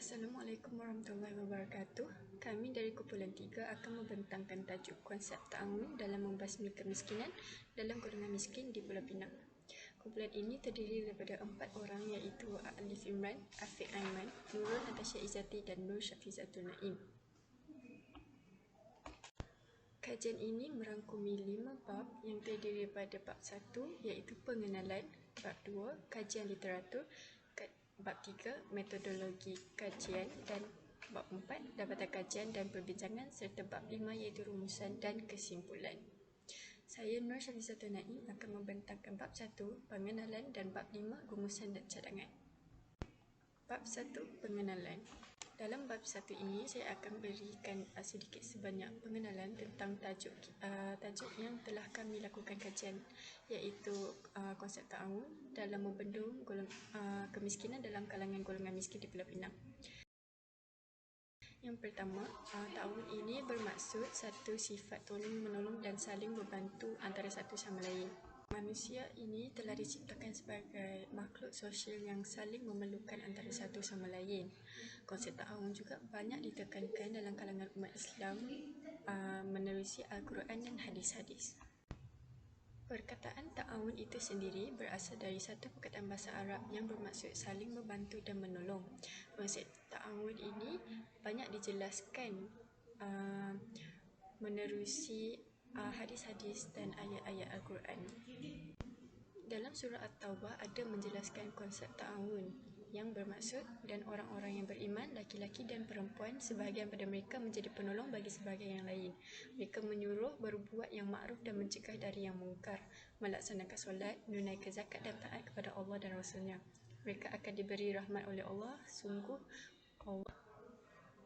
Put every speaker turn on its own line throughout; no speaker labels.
Assalamualaikum warahmatullahi wabarakatuh. Kami dari kumpulan 3 akan membentangkan tajuk konsep ta'awun dalam membasmi kemiskinan dalam golongan miskin di Pulau Pinang. Kumpulan ini terdiri daripada 4 orang iaitu Alif Imran, Afiq Aiman, Nurul Natasha Izzati dan Nur Syafizatul Naim. Kajian ini merangkumi 5 bab yang terdiri daripada bab 1 iaitu pengenalan, bab 2 kajian literatur, bab 3 metodologi kajian dan bab 4 dapatan kajian dan perbincangan serta bab 5 iaitu rumusan dan kesimpulan. Saya Nur Syafizatul Naim akan membentangkan bab 1 pengenalan dan bab 5 rumusan dan cadangan. Bab 1 pengenalan. Dalam bab 1 ini saya akan berikan sedikit sebanyak pengenalan tentang tajuk yang telah kami lakukan kajian iaitu konsep ta'awun dalam membendung kemiskinan dalam kalangan golongan miskin di Pulau Pinang. Yang pertama, ta'awun ini bermaksud satu sifat tolong-menolong dan saling membantu antara satu sama lain. Manusia ini telah diciptakan sebagai makhluk sosial yang saling memerlukan antara satu sama lain. Konsep ta'awun juga banyak ditekankan dalam kalangan umat Islam menerusi Al-Quran dan hadis-hadis. Perkataan ta'awun itu sendiri berasal dari satu perkataan bahasa Arab yang bermaksud saling membantu dan menolong. Konsep ta'awun ini banyak dijelaskan menerusi hadis-hadis dan ayat-ayat Al-Quran. Dalam surah At-Taubah ada menjelaskan konsep ta'awun yang bermaksud dan orang-orang yang beriman, laki-laki dan perempuan, sebahagian pada mereka menjadi penolong bagi sebahagian yang lain. Mereka menyuruh berbuat yang makruf dan mencegah dari yang mungkar, melaksanakan solat, menunaikan zakat dan taat kepada Allah dan Rasulnya. Mereka akan diberi rahmat oleh Allah.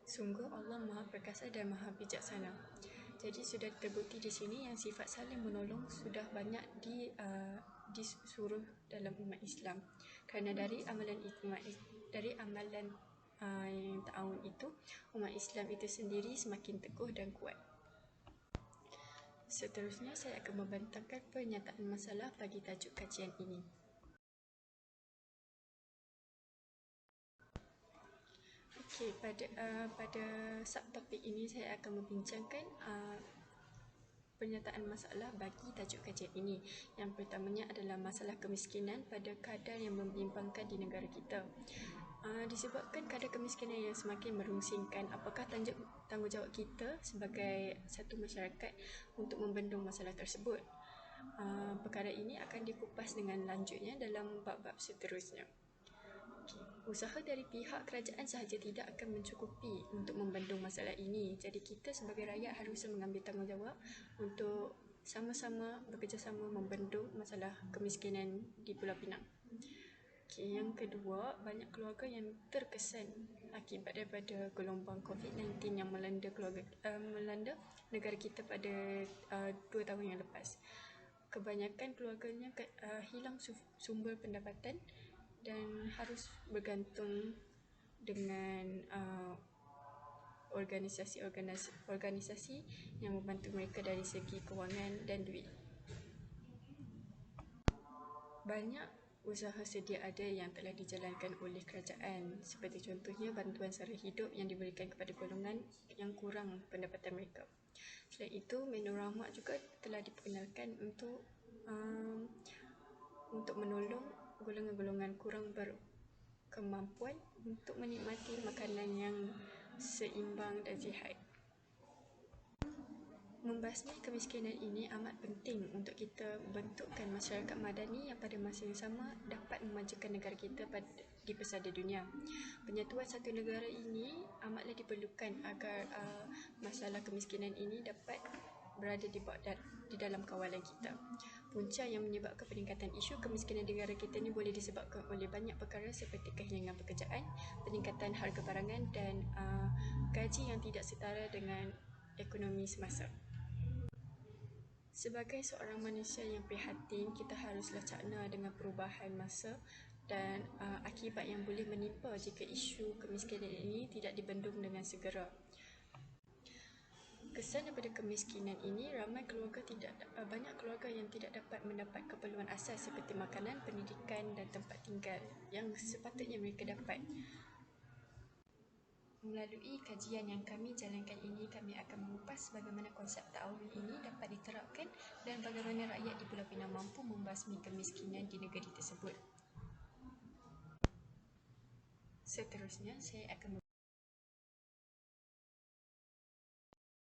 Sungguh Allah Maha Perkasa dan Maha Bijaksana. Jadi sudah terbukti di sini yang sifat saling menolong sudah banyak disuruh dalam umat Islam. Kerana dari amalan yang ta'awun itu, umat Islam itu sendiri semakin teguh dan kuat. Seterusnya saya akan membentangkan pernyataan masalah bagi tajuk kajian ini. Okey, pada subtopik ini saya akan membincangkan pernyataan masalah bagi tajuk kajian ini. Yang pertamanya adalah masalah kemiskinan pada kadar yang membimbangkan di negara kita. Disebabkan kadar kemiskinan yang semakin merungsingkan, apakah tanggungjawab kita sebagai satu masyarakat untuk membendung masalah tersebut? Perkara ini akan dikupas dengan lanjutnya dalam bab-bab seterusnya. Usaha dari pihak kerajaan sahaja tidak akan mencukupi untuk membendung masalah ini. Jadi kita sebagai rakyat harus mengambil tanggungjawab untuk sama-sama bekerjasama membendung masalah kemiskinan di Pulau Pinang. Yang kedua, banyak keluarga yang terkesan akibat daripada gelombang COVID-19 yang melanda negara kita pada 2 tahun yang lepas. Kebanyakan keluarganya hilang sumber pendapatan dan harus bergantung dengan organisasi yang membantu mereka dari segi kewangan dan duit. Banyak usaha sedia ada yang telah dijalankan oleh kerajaan, seperti contohnya bantuan sara hidup yang diberikan kepada golongan yang kurang pendapatan mereka. Selain itu, menu rahmat juga telah diperkenalkan untuk menolong golongan-golongan kurang berkemampuan untuk menikmati makanan yang seimbang dan sihat. Membasmi kemiskinan ini amat penting untuk kita bentukkan masyarakat madani yang pada masa yang sama dapat memajukan negara kita di pesada dunia. Penyatuan satu negara ini amatlah diperlukan agar masalah kemiskinan ini dapat berada di dalam kawalan kita. Punca yang menyebabkan peningkatan isu kemiskinan di negara kita ini boleh disebabkan oleh banyak perkara seperti kehilangan pekerjaan, peningkatan harga barangan dan gaji yang tidak setara dengan ekonomi semasa. Sebagai seorang manusia yang prihatin, kita haruslah cakna dengan perubahan masa dan akibat yang boleh menimpa jika isu kemiskinan ini tidak dibendung dengan segera. Kesan daripada kemiskinan ini, banyak keluarga yang tidak dapat mendapat keperluan asas seperti makanan, pendidikan dan tempat tinggal yang sepatutnya mereka dapat. Melalui kajian yang kami jalankan ini, kami akan mengupas bagaimana konsep ta'awun ini dapat diterapkan dan bagaimana rakyat di Pulau Pinang mampu membasmi kemiskinan di negeri tersebut. Seterusnya, saya akan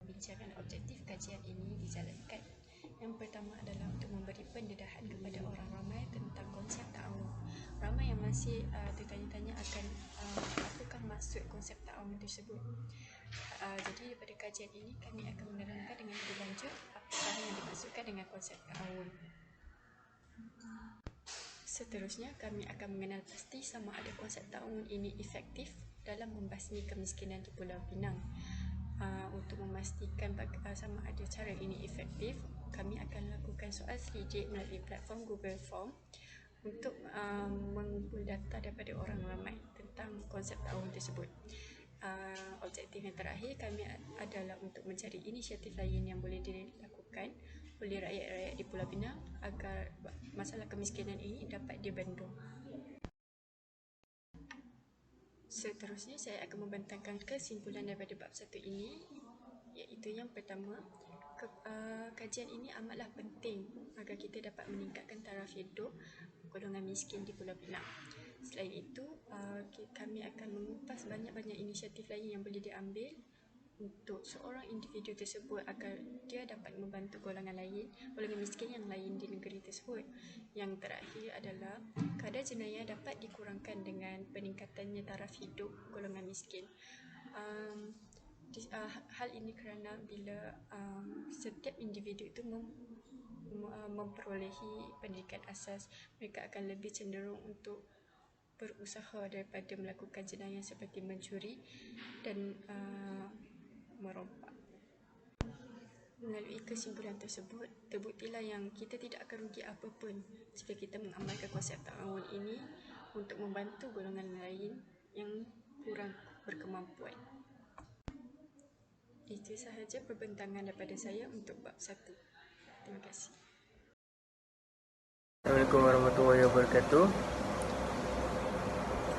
membincangkan objektif kajian ini dijalankan. Yang pertama adalah untuk memberi pendedahan kepada orang ramai tentang konsep ta'awun. Ramai yang masih tertanya-tanya akan apakah maksud konsep ta'awun tersebut. Jadi daripada kajian ini kami akan menerangkan dengan lebih lanjut apakah yang dimaksudkan dengan konsep ta'awun. Seterusnya, kami akan mengenal pasti sama ada konsep ta'awun ini efektif dalam membasmi kemiskinan di Pulau Pinang. Untuk memastikan sama ada cara ini efektif, kami akan lakukan soal selidik melalui platform Google Form untuk mengumpul data daripada orang ramai tentang konsep ta'awun tersebut. Objektif yang terakhir kami adalah untuk mencari inisiatif lain yang boleh dilakukan oleh rakyat-rakyat di Pulau Pinang agar masalah kemiskinan ini dapat dibendung. Seterusnya, saya akan membentangkan kesimpulan daripada bab 1 ini, iaitu yang pertama, kajian ini amatlah penting agar kita dapat meningkatkan taraf hidup golongan miskin di Pulau Pinang. Selain itu, kami akan mengupas banyak-banyak inisiatif lain yang boleh diambil untuk seorang individu tersebut agar dia dapat membantu golongan miskin yang lain di negeri tersebut. Yang terakhir adalah kadar jenayah dapat dikurangkan dengan peningkatannya taraf hidup golongan miskin. Hal ini kerana bila setiap individu itu memperolehi pendidikan asas, mereka akan lebih cenderung untuk berusaha daripada melakukan jenayah seperti mencuri dan merompak. Melalui kesimpulan tersebut, terbuktilah yang kita tidak akan rugi apa pun jika kita mengamalkan konsep ta'awun ini untuk membantu golongan lain yang kurang berkemampuan. Itu sahaja perbentangan daripada saya untuk bab 1. Terima kasih.
Assalamualaikum warahmatullahi wabarakatuh.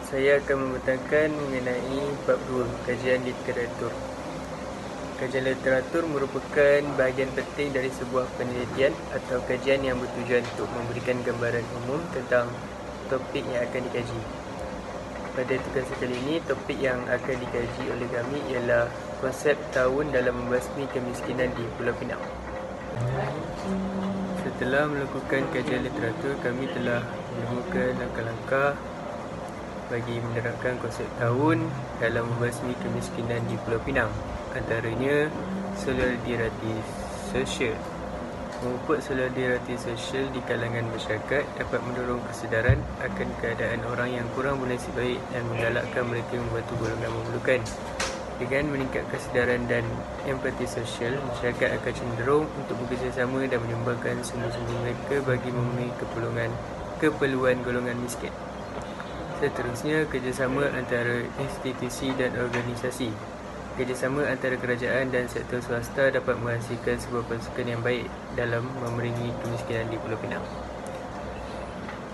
Saya akan membentangkan mengenai bab 2, kajian literatur. Kajian literatur merupakan bahagian penting dari sebuah penelitian atau kajian yang bertujuan untuk memberikan gambaran umum tentang topik yang akan dikaji. Pada tugas kali ini, topik yang akan dikaji oleh kami ialah konsep ta'awun dalam membasmi kemiskinan di Pulau Pinang. Setelah melakukan kajian literatur, kami telah menemukan langkah-langkah bagi menerapkan konsep ta'awun dalam membasmi kemiskinan di Pulau Pinang. Antaranya, solidariti sosial. Memupuk solidariti sosial di kalangan masyarakat dapat mendorong kesedaran akan keadaan orang yang kurang bernasib baik dan menggalakkan mereka membantu golongan memerlukan. Dengan meningkatkan kesedaran dan empati sosial, masyarakat akan cenderung untuk bekerjasama dan menyumbangkan sumber-sumber mereka bagi memenuhi keperluan golongan miskin. Seterusnya, kerjasama antara institusi dan organisasi. Kerjasama antara kerajaan dan sektor swasta dapat menghasilkan sebuah pasukan yang baik dalam memerangi kemiskinan di Pulau Pinang.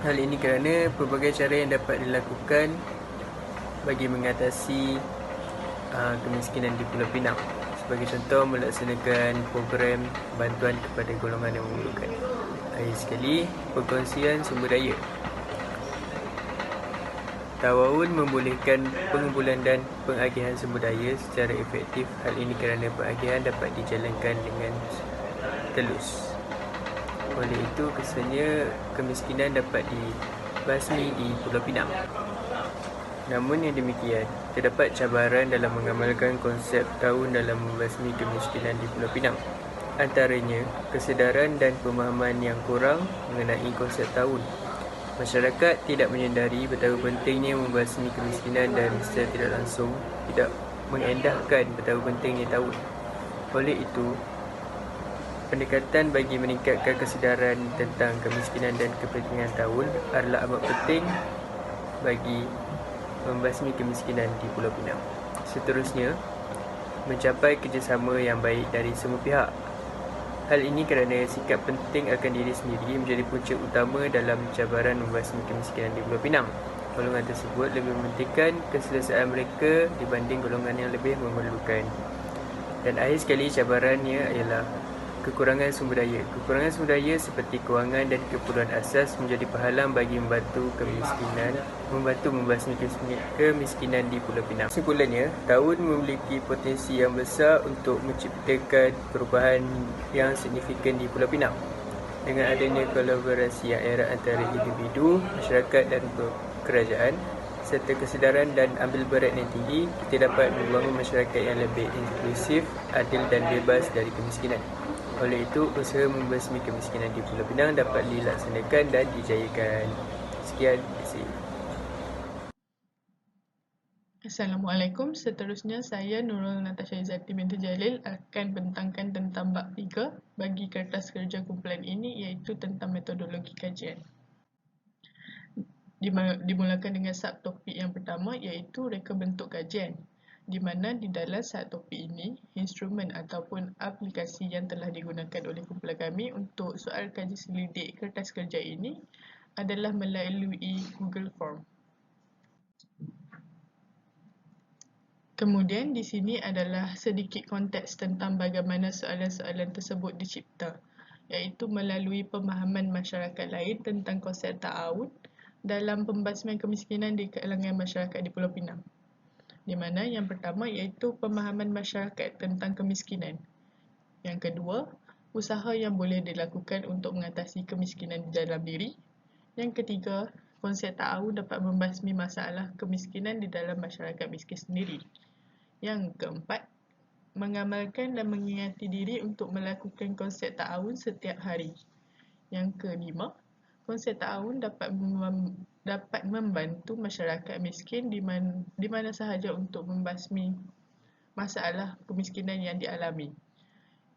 Hal ini kerana pelbagai cara yang dapat dilakukan bagi mengatasi kemiskinan di Pulau Pinang. Sebagai contoh, melaksanakan program bantuan kepada golongan yang memerlukan. Akhir sekali, perkongsian sumber daya. Ta'awun membolehkan pengumpulan dan pengagihan sumber daya secara efektif. Hal ini kerana pengagihan dapat dijalankan dengan telus. Oleh itu, kesannya kemiskinan dapat dibasmi di Pulau Pinang. Namun yang demikian, terdapat cabaran dalam mengamalkan konsep ta'awun dalam membasmi kemiskinan di Pulau Pinang. Antaranya, kesedaran dan pemahaman yang kurang mengenai konsep ta'awun. Masyarakat tidak menyedari betapa pentingnya membasmi kemiskinan dan secara tidak langsung tidak mengendahkan betapa pentingnya ta'awun. Oleh itu, pendekatan bagi meningkatkan kesedaran tentang kemiskinan dan kepentingan ta'awun adalah amat penting bagi membasmi kemiskinan di Pulau Pinang. Seterusnya, mencapai kerjasama yang baik dari semua pihak. Hal ini kerana sikap penting akan diri sendiri menjadi punca utama dalam cabaran membasmi kemiskinan di Pulau Pinang. golongan tersebut lebih mementingkan keselesaan mereka dibanding golongan yang lebih memerlukan. Dan akhir sekali, cabarannya ialah kekurangan sumber daya. Kekurangan sumber daya seperti kewangan dan keperluan asas menjadi penghalang bagi membantu membasmi kemiskinan di Pulau Pinang. Kesimpulannya, tahun memiliki potensi yang besar untuk menciptakan perubahan yang signifikan di Pulau Pinang. Dengan adanya kolaborasi yang erat antara individu, masyarakat dan kerajaan, serta kesedaran dan ambil berat yang tinggi, kita dapat membangun masyarakat yang lebih inklusif, adil dan bebas dari kemiskinan. Oleh itu, usaha membasmi kemiskinan di Pulau Pinang dapat dilaksanakan dan dijayakan. Sekian, terima kasih.
Assalamualaikum. Seterusnya saya Nurul Natasha Izzati binti Jalil akan bentangkan tentang bab 3 bagi kertas kerja kumpulan ini, iaitu tentang metodologi kajian. Dimulakan dengan subtopik yang pertama, iaitu reka bentuk kajian, di mana di dalam subtopik ini, instrumen ataupun aplikasi yang telah digunakan oleh kumpulan kami untuk soal kaji selidik kertas kerja ini adalah melalui Google Form. Kemudian di sini adalah sedikit konteks tentang bagaimana soalan-soalan tersebut dicipta, iaitu melalui pemahaman masyarakat lain tentang konsep ta'awun dalam pembasmian kemiskinan di kalangan masyarakat di Pulau Pinang. Di mana yang pertama iaitu pemahaman masyarakat tentang kemiskinan. Yang kedua, usaha yang boleh dilakukan untuk mengatasi kemiskinan di dalam diri. Yang ketiga, konsep ta'awun dapat membasmi masalah kemiskinan di dalam masyarakat miskin sendiri. Yang keempat, mengamalkan dan mengingati diri untuk melakukan konsep ta'awun setiap hari. Yang kelima, konsep ta'awun dapat membantu masyarakat miskin di mana sahaja untuk membasmi masalah kemiskinan yang dialami.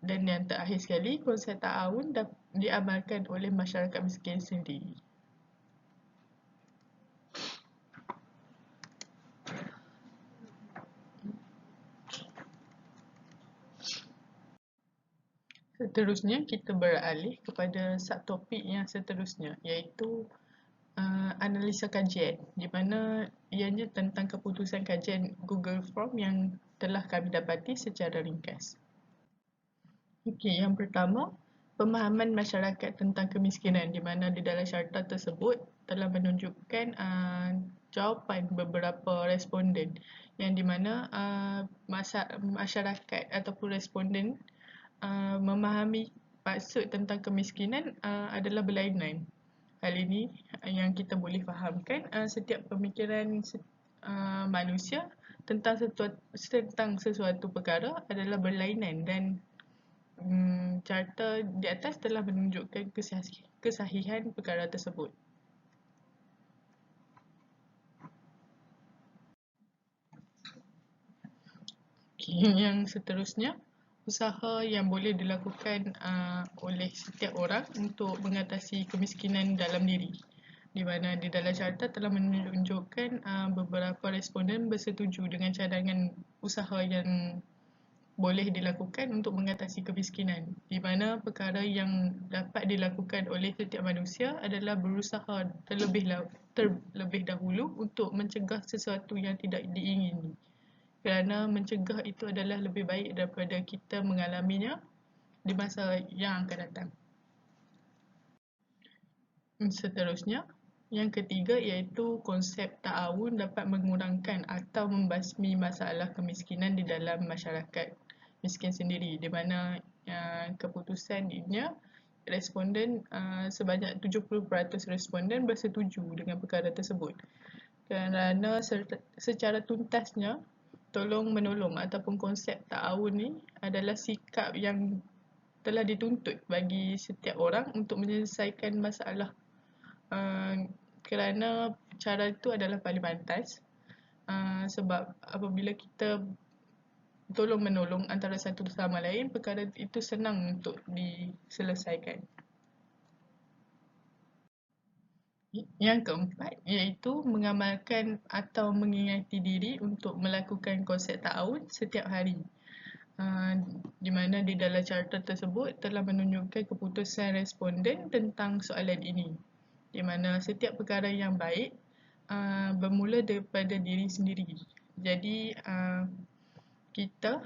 Dan yang terakhir sekali, konsep ta'awun diamalkan oleh masyarakat miskin sendiri. Seterusnya, kita beralih kepada subtopik yang seterusnya, iaitu analisa kajian, di mana ianya tentang keputusan kajian Google Form yang telah kami dapati secara ringkas. Okey, yang pertama, pemahaman masyarakat tentang kemiskinan, di mana di dalam syarta tersebut telah menunjukkan jawapan beberapa responden, yang di mana masyarakat ataupun responden memahami maksud tentang kemiskinan adalah berlainan. Hal ini yang kita boleh fahamkan setiap pemikiran manusia tentang sesuatu perkara adalah berlainan, dan carta di atas telah menunjukkan kesahihan perkara tersebut. Yang seterusnya, usaha yang boleh dilakukan oleh setiap orang untuk mengatasi kemiskinan dalam diri, di mana di dalam carta telah menunjukkan beberapa responden bersetuju dengan cadangan usaha yang boleh dilakukan untuk mengatasi kemiskinan, di mana perkara yang dapat dilakukan oleh setiap manusia adalah berusaha terlebih dahulu untuk mencegah sesuatu yang tidak diingini, kerana mencegah itu adalah lebih baik daripada kita mengalaminya di masa yang akan datang. Seterusnya, yang ketiga iaitu konsep ta'awun dapat mengurangkan atau membasmi masalah kemiskinan di dalam masyarakat miskin sendiri, di mana keputusannya responden sebanyak 70% responden bersetuju dengan perkara tersebut, kerana secara tuntasnya tolong-menolong ataupun konsep ta'awun ni adalah sikap yang telah dituntut bagi setiap orang untuk menyelesaikan masalah, kerana cara itu adalah paling pantas, sebab apabila kita tolong-menolong antara satu sama lain, perkara itu senang untuk diselesaikan. Yang keempat iaitu mengamalkan atau mengingati diri untuk melakukan konsep ta'awun setiap hari, di mana di dalam carta tersebut telah menunjukkan keputusan responden tentang soalan ini, di mana setiap perkara yang baik bermula daripada diri sendiri. Jadi kita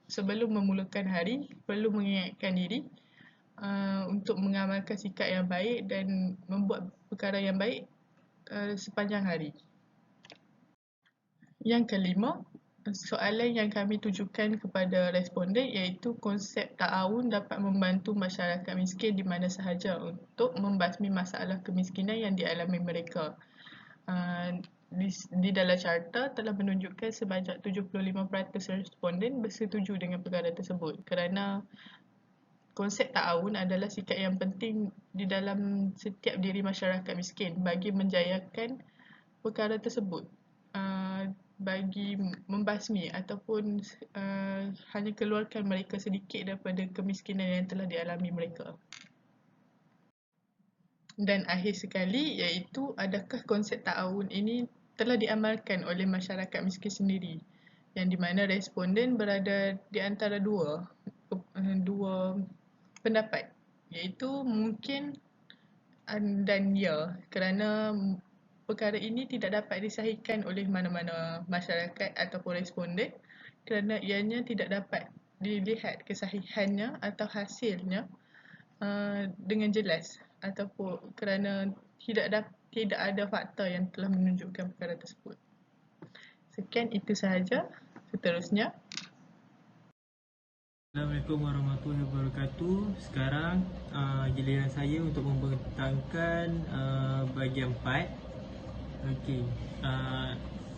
sebelum memulakan hari perlu mengingatkan diri untuk mengamalkan sikap yang baik dan membuat perkara yang baik sepanjang hari. Yang kelima, soalan yang kami tujukan kepada responden iaitu konsep ta'awun dapat membantu masyarakat miskin di mana sahaja untuk membasmi masalah kemiskinan yang dialami mereka. Di dalam carta telah menunjukkan sebanyak 75% responden bersetuju dengan perkara tersebut kerana konsep ta'awun adalah sikap yang penting di dalam setiap diri masyarakat miskin bagi menjayakan perkara tersebut, bagi membasmi ataupun hanya keluarkan mereka sedikit daripada kemiskinan yang telah dialami mereka. Dan akhir sekali iaitu adakah konsep ta'awun ini telah diamalkan oleh masyarakat miskin sendiri, yang di mana responden berada di antara dua pendapat, iaitu mungkin dan ya, kerana perkara ini tidak dapat disahihkan oleh mana-mana masyarakat ataupun responden kerana ianya tidak dapat dilihat kesahihannya atau hasilnya dengan jelas ataupun kerana tidak ada fakta yang telah menunjukkan perkara tersebut. Sekian, itu sahaja. Seterusnya.
Assalamualaikum warahmatullahi wabarakatuh. Sekarang giliran saya untuk membentangkan bahagian 4. Okey.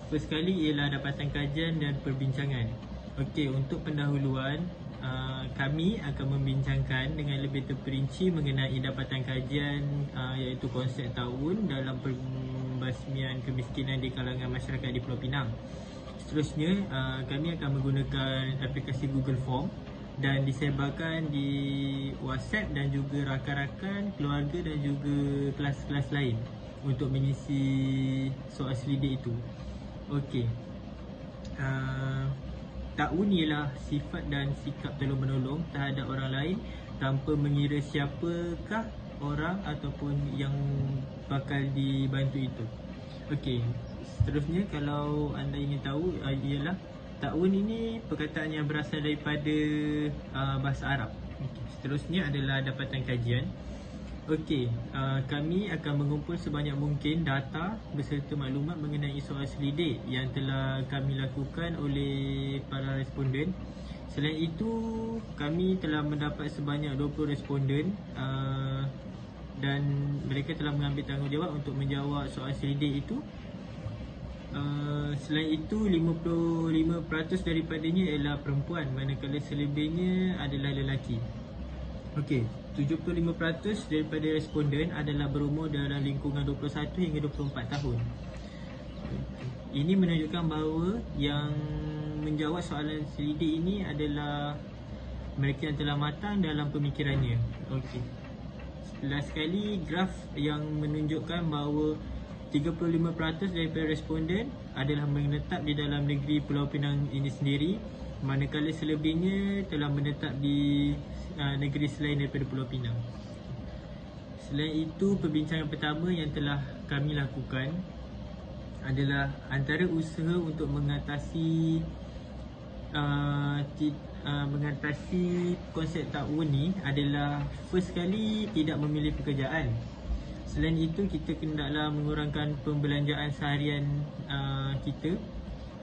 First kali ialah dapatan kajian dan perbincangan. Okey, untuk pendahuluan kami akan membincangkan dengan lebih terperinci mengenai dapatan kajian iaitu konsep ta'awun dalam pembasmian kemiskinan di kalangan masyarakat di Pulau Pinang. Seterusnya kami akan menggunakan aplikasi Google Form dan disebarkan di WhatsApp dan juga rakan-rakan, keluarga dan juga kelas-kelas lain untuk mengisi soal selidik itu. Okey. Ta'awun ialah sifat dan sikap tolong-menolong terhadap orang lain tanpa mengira siapakah orang ataupun yang bakal dibantu itu. Okey. Seterusnya, kalau anda ingin tahu, ialah ta'awun ini perkataan yang berasal daripada bahasa Arab. Okay. Seterusnya adalah dapatan kajian. Okey, kami akan mengumpul sebanyak mungkin data beserta maklumat mengenai soal selidik yang telah kami lakukan oleh para responden. Selain itu, kami telah mendapat sebanyak 20 responden dan mereka telah mengambil tanggungjawab untuk menjawab soal selidik itu. Selain itu, 55% daripadanya ialah perempuan, manakala selebihnya adalah lelaki. Okey, 75% daripada responden adalah berumur dalam lingkungan 21 hingga 24 tahun. Ini menunjukkan bahawa yang menjawab soalan selidik ini adalah mereka yang telah matang dalam pemikirannya. Okey. Last sekali, graf yang menunjukkan bahawa 35% daripada responden adalah menetap di dalam negeri Pulau Pinang ini sendiri, manakala selebihnya telah menetap di negeri selain daripada Pulau Pinang. Selain itu, perbincangan pertama yang telah kami lakukan adalah antara usaha untuk mengatasi konsep ta'awun ni adalah first kali tidak memilih pekerjaan. Selain itu, kita hendaklah mengurangkan pembelanjaan seharian kita.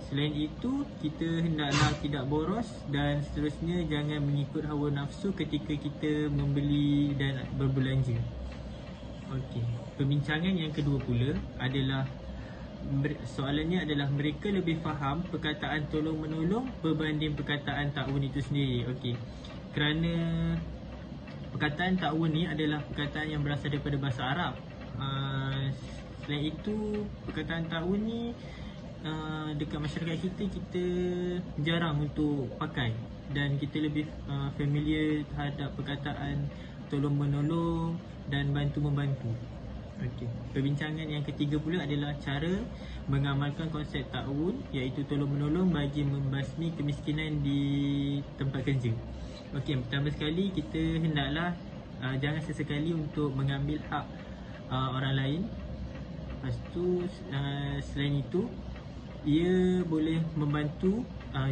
Selain itu, kita hendaklah tidak boros dan seterusnya jangan mengikut hawa nafsu ketika kita membeli dan berbelanja. Okey. Perbincangan yang kedua pula adalah soalannya adalah mereka lebih faham perkataan tolong-menolong berbanding perkataan ta'awun itu sendiri. Okey. Kerana perkataan ta'awun ni adalah perkataan yang berasal daripada bahasa Arab. Selain itu, perkataan ta'awun ni dekat masyarakat kita jarang untuk pakai dan kita lebih familiar terhadap perkataan tolong-menolong dan bantu-membantu. Okey. Perbincangan yang ketiga pula adalah cara mengamalkan konsep ta'awun iaitu tolong-menolong bagi membasmi kemiskinan di tempat kerja. Okey, pertama sekali kita hendaklah jangan sesekali untuk mengambil hak orang lain.
Lepas tu selain itu, ia boleh membantu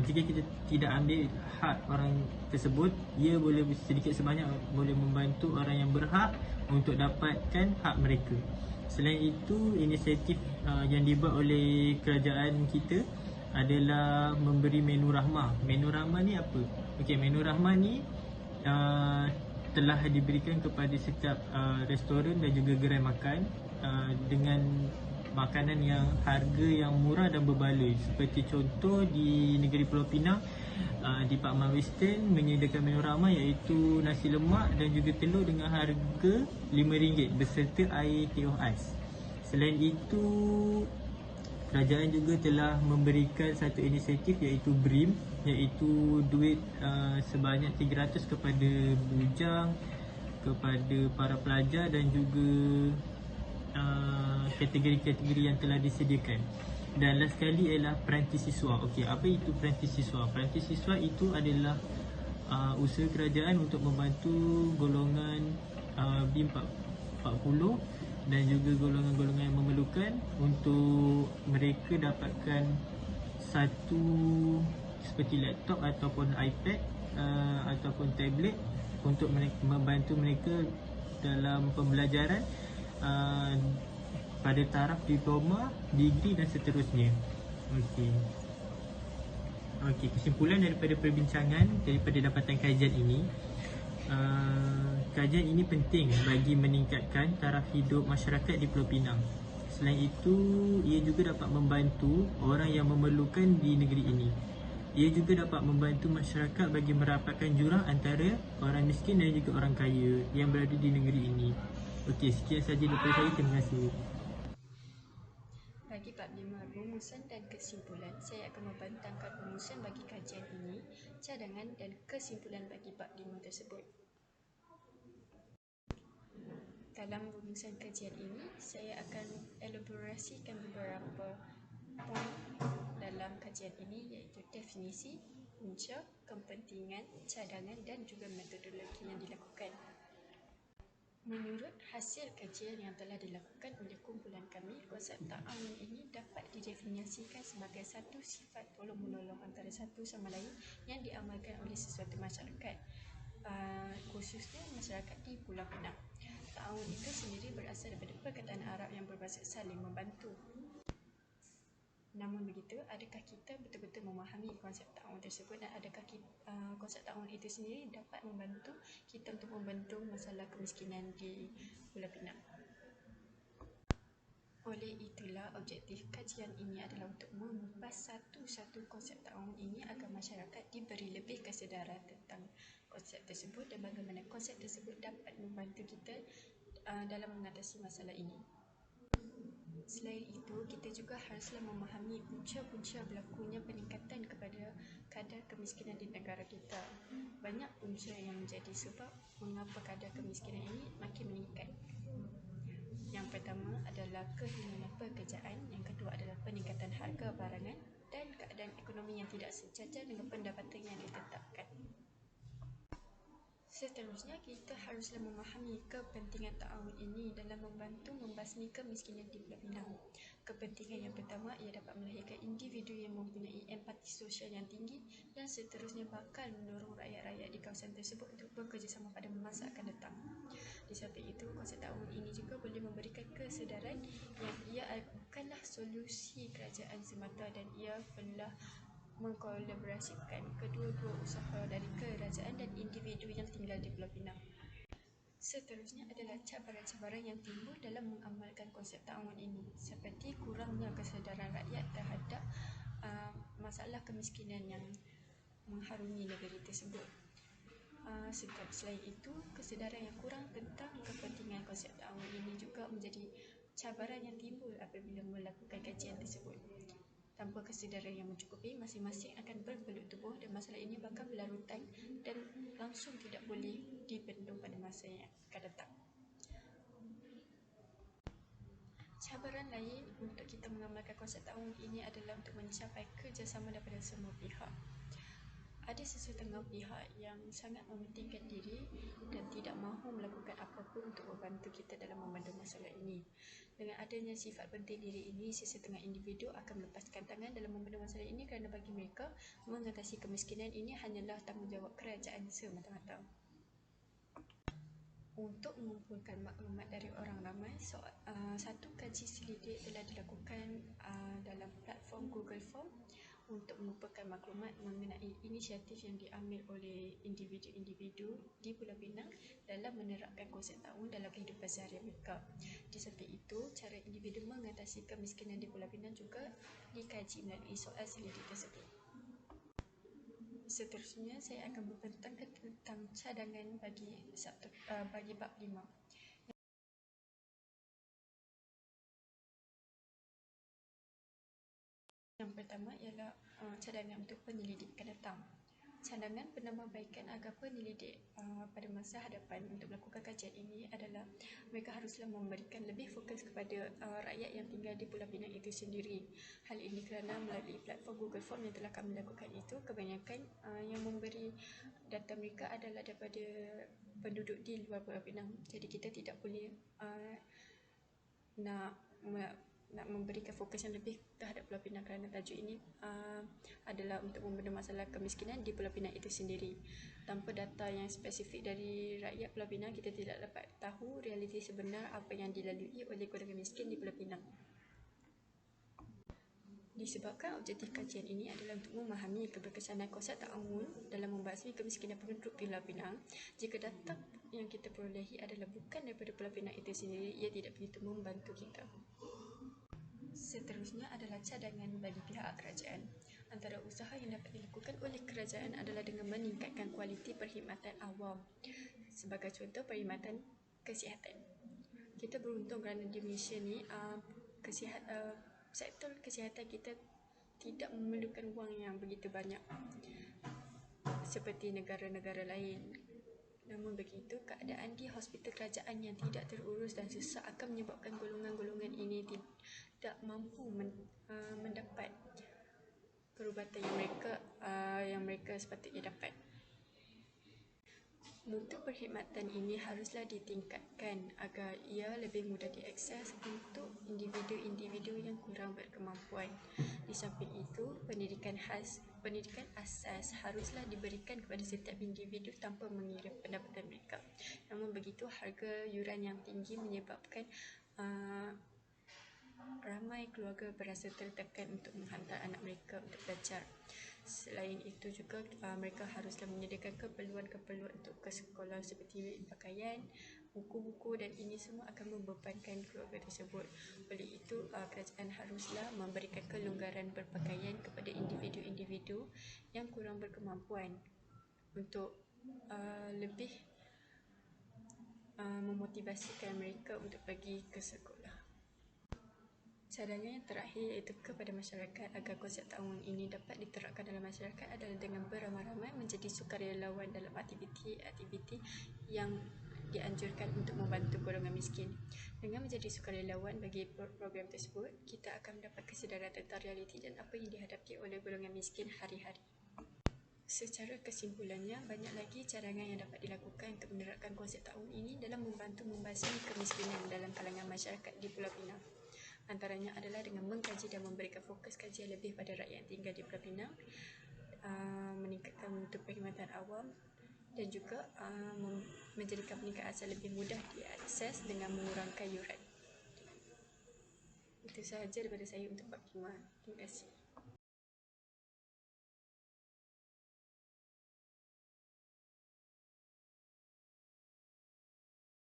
jika kita tidak ambil hak orang tersebut, ia boleh sedikit sebanyak boleh membantu orang yang berhak untuk dapatkan hak mereka. Selain itu, inisiatif yang dibuat oleh kerajaan kita adalah memberi menu rahmah. Menu rahmah ni apa? Okey, menu rahmah ni telah diberikan kepada setiap restoran dan juga gerai makan dengan makanan yang harga yang murah dan berbaloi. Seperti contoh di negeri Pulau Pinang, di Pak Man Western menyediakan menu rahmah iaitu nasi lemak dan juga telur dengan harga RM5 beserta air teh ais. Selain itu, kerajaan juga telah memberikan satu inisiatif iaitu BRIM, iaitu duit sebanyak 300 kepada bujang, kepada para pelajar dan juga kategori-kategori yang telah disediakan. Dan last sekali ialah peranti siswa. Okey, apa itu peranti siswa? Peranti siswa itu adalah usaha kerajaan untuk membantu golongan B40 dan juga golongan-golongan yang memerlukan untuk mereka dapatkan satu seperti laptop ataupun iPad ataupun tablet untuk membantu mereka dalam pembelajaran pada taraf diploma, degree dan seterusnya. Okey, kesimpulan daripada perbincangan daripada dapatan kajian ini, kajian ini penting bagi meningkatkan taraf hidup masyarakat di Pulau Pinang. Selain itu, ia juga dapat membantu orang yang memerlukan di negeri ini. Ia juga dapat membantu masyarakat bagi merapatkan jurang antara orang miskin dan juga orang kaya yang berada di negeri ini. Okey, sekian sahaja daripada saya. Terima kasih.
Bagi bab 5, rumusan dan kesimpulan, saya akan membentangkan rumusan bagi kajian ini, cadangan dan kesimpulan bagi bab 5 tersebut. Dalam rumusan kajian ini, saya akan elaborasikan beberapa poin dalam kajian ini, iaitu definisi, punca, kepentingan, cadangan dan juga metodologi yang dilakukan. Menurut hasil kajian yang telah dilakukan oleh kumpulan kami, konsep ta'awun ini dapat didefinisikan sebagai satu sifat tolong-menolong antara satu sama lain yang diamalkan oleh sesuatu masyarakat, khususnya masyarakat di Pulau Pinang. Ta'awun itu sendiri berasal daripada perkataan Arab yang bermaksud saling membantu. Namun begitu, adakah kita betul-betul memahami konsep ta'awun tersebut dan adakah konsep ta'awun itu sendiri dapat membantu kita untuk membantu masalah kemiskinan di Pulau Pinang? Oleh itulah, objektif kajian ini adalah untuk mengupas satu-satu konsep ta'awun ini agar masyarakat diberi lebih kesedaran tentang konsep tersebut dan bagaimana konsep tersebut dapat membantu kita dalam mengatasi masalah ini. Selain itu, kita juga haruslah memahami punca-punca berlakunya peningkatan kepada kadar kemiskinan di negara kita. Banyak punca yang menjadi sebab mengapa kadar kemiskinan ini makin meningkat. Yang pertama adalah kehilangan pekerjaan, yang kedua adalah peningkatan harga barangan dan keadaan ekonomi yang tidak sejajar dengan pendapatan yang ditetapkan. Seterusnya, kita haruslah memahami kepentingan ta'awun ini dalam membantu membasmi kemiskinan di Pulau Pinang. Kepentingan yang pertama, ia dapat melahirkan individu yang mempunyai empati sosial yang tinggi dan seterusnya bakal mendorong rakyat-rakyat di kawasan tersebut untuk bekerjasama pada masa akan datang. Di samping itu, konsep ta'awun ini juga boleh memberikan kesedaran yang ia bukanlah solusi kerajaan semata dan ia telah mengkolaborasikan kedua-dua usaha dari kerajaan dan individu yang tinggal di Pulau Pinang. Seterusnya adalah cabaran-cabaran yang timbul dalam mengamalkan konsep ta'awun ini, seperti kurangnya kesedaran rakyat terhadap masalah kemiskinan yang mengharungi negeri tersebut. Selain itu, kesedaran yang kurang tentang kepentingan konsep ta'awun ini juga menjadi cabaran yang timbul apabila melakukan kajian tersebut. Tanpa kesedaran yang mencukupi, masing-masing akan berbelut tubuh dan masalah ini bakal berlarutan dan langsung tidak boleh dibendung pada masa yang akan datang. Cabaran lain untuk kita mengamalkan konsep ta'awun ini adalah untuk mencapai kerjasama daripada semua pihak. Ada sesetengah pihak yang sangat mementingkan diri dan tidak mahu melakukan apapun untuk membantu kita dalam memandang masalah ini. Dengan adanya sifat penting diri ini, sesetengah individu akan melepaskan tangan dalam memandang masalah ini kerana bagi mereka, mengatasi kemiskinan ini hanyalah tanggungjawab kerajaan semata-mata. Untuk mengumpulkan maklumat dari orang ramai, satu kaji selidik telah dilakukan dalam platform Google Form untuk mengumpulkan maklumat mengenai inisiatif yang diambil oleh individu-individu di Pulau Pinang dalam menerapkan konsep tahun dalam kehidupan seharian mereka. Di samping itu, cara individu mengatasi kemiskinan di Pulau Pinang juga dikaji melalui soal selidik tersebut. Seterusnya, saya akan membentangkan tentang cadangan bagi bab 5. Yang pertama ialah cadangan untuk penyelidik akan datang. Cadangan penambahbaikan agar penyelidik pada masa hadapan untuk melakukan kajian ini adalah mereka haruslah memberikan lebih fokus kepada rakyat yang tinggal di Pulau Pinang itu sendiri. Hal ini kerana melalui platform Google Form yang telah kami lakukan itu, kebanyakan yang memberi data mereka adalah daripada penduduk di luar Pulau Pinang. Jadi kita tidak boleh nak memberikan fokus yang lebih terhadap Pulau Pinang kerana tajuk ini adalah untuk membina masalah kemiskinan di Pulau Pinang itu sendiri. Tanpa data yang spesifik dari rakyat Pulau Pinang, kita tidak dapat tahu realiti sebenar apa yang dilalui oleh golongan miskin di Pulau Pinang. Disebabkan objektif kajian ini adalah untuk memahami keberkesanan konsep ta'awun dalam membasmi kemiskinan penduduk Pulau Pinang, jika data yang kita perolehi adalah bukan daripada Pulau Pinang itu sendiri, ia tidak begitu membantu kita. Seterusnya adalah cadangan bagi pihak kerajaan. Antara usaha yang dapat dilakukan oleh kerajaan adalah dengan meningkatkan kualiti perkhidmatan awam. Sebagai contoh, perkhidmatan kesihatan. Kita beruntung kerana di Malaysia ni sektor kesihatan kita tidak memerlukan wang yang begitu banyak seperti negara-negara lain. Namun begitu, keadaan di hospital kerajaan yang tidak terurus dan susah akan menyebabkan golongan-golongan ini tidak mampu mendapat perubatan yang mereka sepatutnya dapat. Mutu perkhidmatan ini haruslah ditingkatkan agar ia lebih mudah diakses untuk individu-individu yang kurang berkemampuan. Di samping itu, pendidikan asas haruslah diberikan kepada setiap individu tanpa mengira pendapatan mereka. Namun begitu, harga yuran yang tinggi menyebabkan ramai keluarga berasa tertekan untuk menghantar anak mereka untuk belajar. Selain itu juga mereka haruslah menyediakan keperluan-keperluan untuk ke sekolah seperti pakaian, buku-buku, dan ini semua akan membebankan keluarga tersebut. Oleh itu, kerajaan haruslah memberikan kelonggaran berpakaian kepada individu-individu yang kurang berkemampuan untuk lebih memotivasikan mereka untuk pergi ke sekolah. Cadangan yang terakhir iaitu kepada masyarakat agar konsep ta'awun ini dapat diterapkan dalam masyarakat adalah dengan beramai-ramai menjadi sukarelawan dalam aktiviti-aktiviti yang dianjurkan untuk membantu golongan miskin. Dengan menjadi sukarelawan bagi program tersebut, kita akan mendapat kesedaran tentang realiti dan apa yang dihadapi oleh golongan miskin hari-hari. Secara kesimpulannya, banyak lagi cadangan yang dapat dilakukan untuk menerapkan konsep ta'awun ini dalam membantu membasmi kemiskinan dalam kalangan masyarakat di Pulau Pinang. Antaranya adalah dengan mengkaji dan memberikan fokus kajian lebih pada rakyat yang tinggal di Pulau Pinang, meningkatkan mutu perkhidmatan awam dan juga menjadikan peningkatan asas lebih mudah diakses dengan mengurangkan yuran. Itu sahaja daripada saya untuk bab 5. Terima kasih.